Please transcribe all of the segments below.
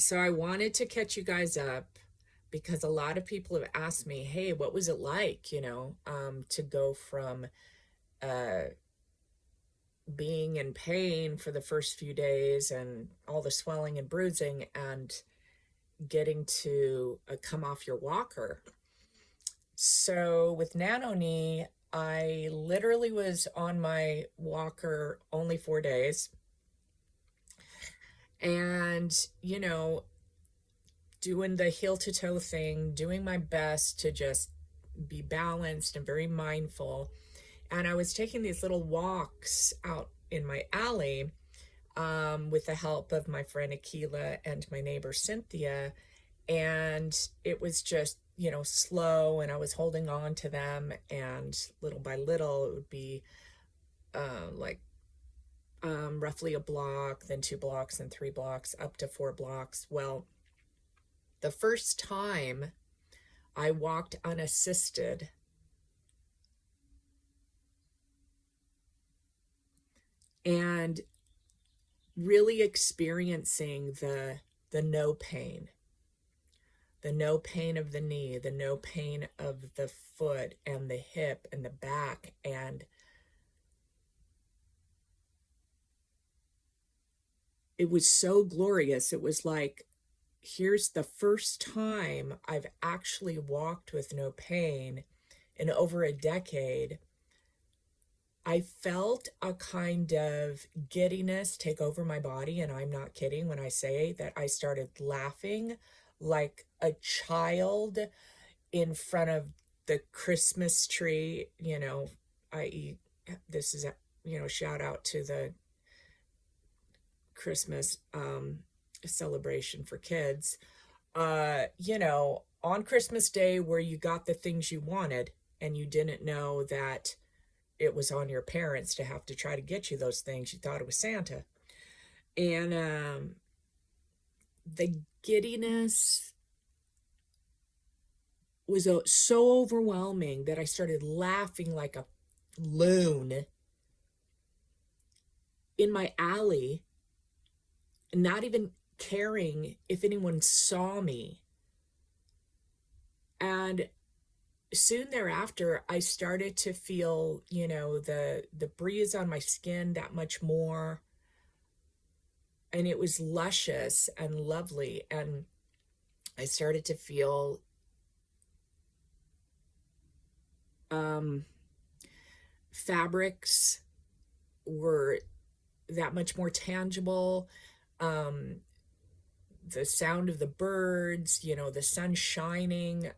So I wanted to catch you guys up because a lot of people have asked me, "Hey, what was it like, to go from uh being in pain for the first few days and all the swelling and bruising and getting to come off your walker." So with Nanoknee, I literally was on my walker only 4 days. And, doing the heel to toe thing, doing my best to just be balanced and very mindful. And I was taking these little walks out in my alley with the help of my friend Akila and my neighbor Cynthia. And it was just, slow, and I was holding on to them. And little by little, it would be like roughly a block, then 2 blocks, then 3 blocks, up to 4 blocks. Well, the first time I walked unassisted, and really experiencing the no pain, the no pain of the knee, the no pain of the foot and the hip and the back. And it was so glorious. It was like, here's the first time I've actually walked with no pain in over a decade. I felt a kind of giddiness take over my body, and I'm not kidding when I say that I started laughing like a child in front of the Christmas tree, i.e., this is shout out to the Christmas celebration for kids. On Christmas Day, where you got the things you wanted and you didn't know that it was on your parents to have to try to get you those things. You thought it was Santa. And the giddiness was so overwhelming that I started laughing like a loon in my alley, not even caring if anyone saw me. And soon thereafter, I started to feel, the breeze on my skin that much more. And it was luscious and lovely. And I started to feel fabrics were that much more tangible. The sound of the birds, the sun shining.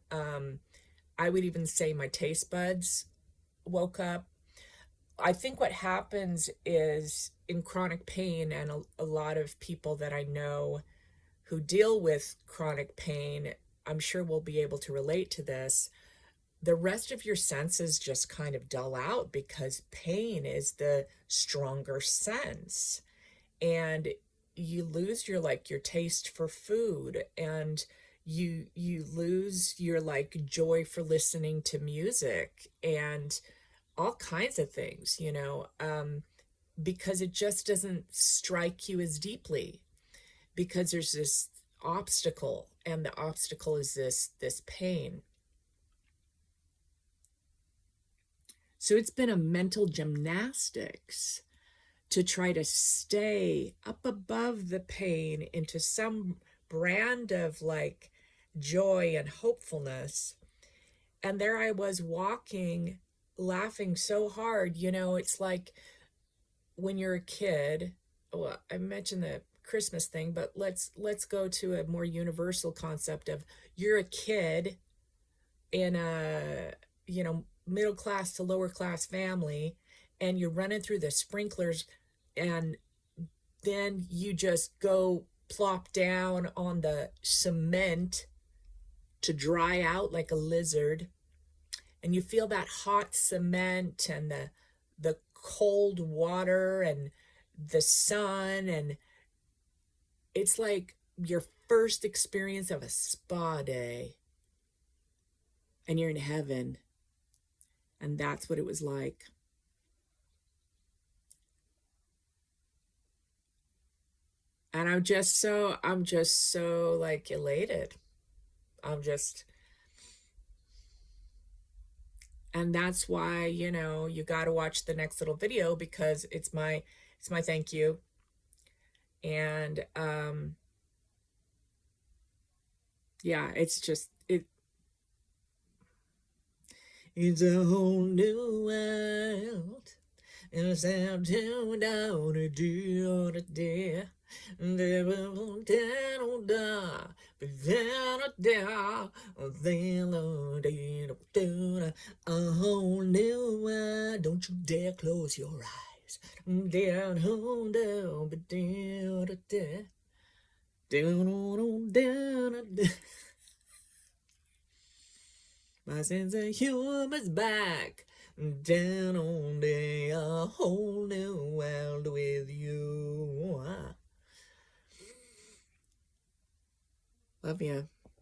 I would even say my taste buds woke up. I think what happens is in chronic pain, and a lot of people that I know who deal with chronic pain, I'm sure will be able to relate to this. The rest of your senses just kind of dull out because pain is the stronger sense. And you lose your taste for food, and you lose your joy for listening to music and all kinds of things, because it just doesn't strike you as deeply, because there's this obstacle, and the obstacle is this pain. So it's been a mental gymnastics to try to stay up above the pain into some brand of joy and hopefulness. And there I was walking, laughing so hard. It's like when you're a kid. Well, I mentioned the Christmas thing, but let's go to a more universal concept of you're a kid in a middle class to lower class family, and you're running through the sprinklers, and then you just go plop down on the cement to dry out like a lizard, and you feel that hot cement and the cold water and the sun, and it's like your first experience of a spa day, and you're in heaven. And that's what it was like. And I'm just so like elated. I'm just, and that's why, you know, you got to watch the next little video because it's my thank you. And yeah, it's just it's a whole new world. And it's out to down a day on a day. Down, down, down, a whole new world. Don't you dare close your eyes. Down, home, down, but down, down, down, down, down. My sense of humor's back. Down on the a whole new world with you. Love ya.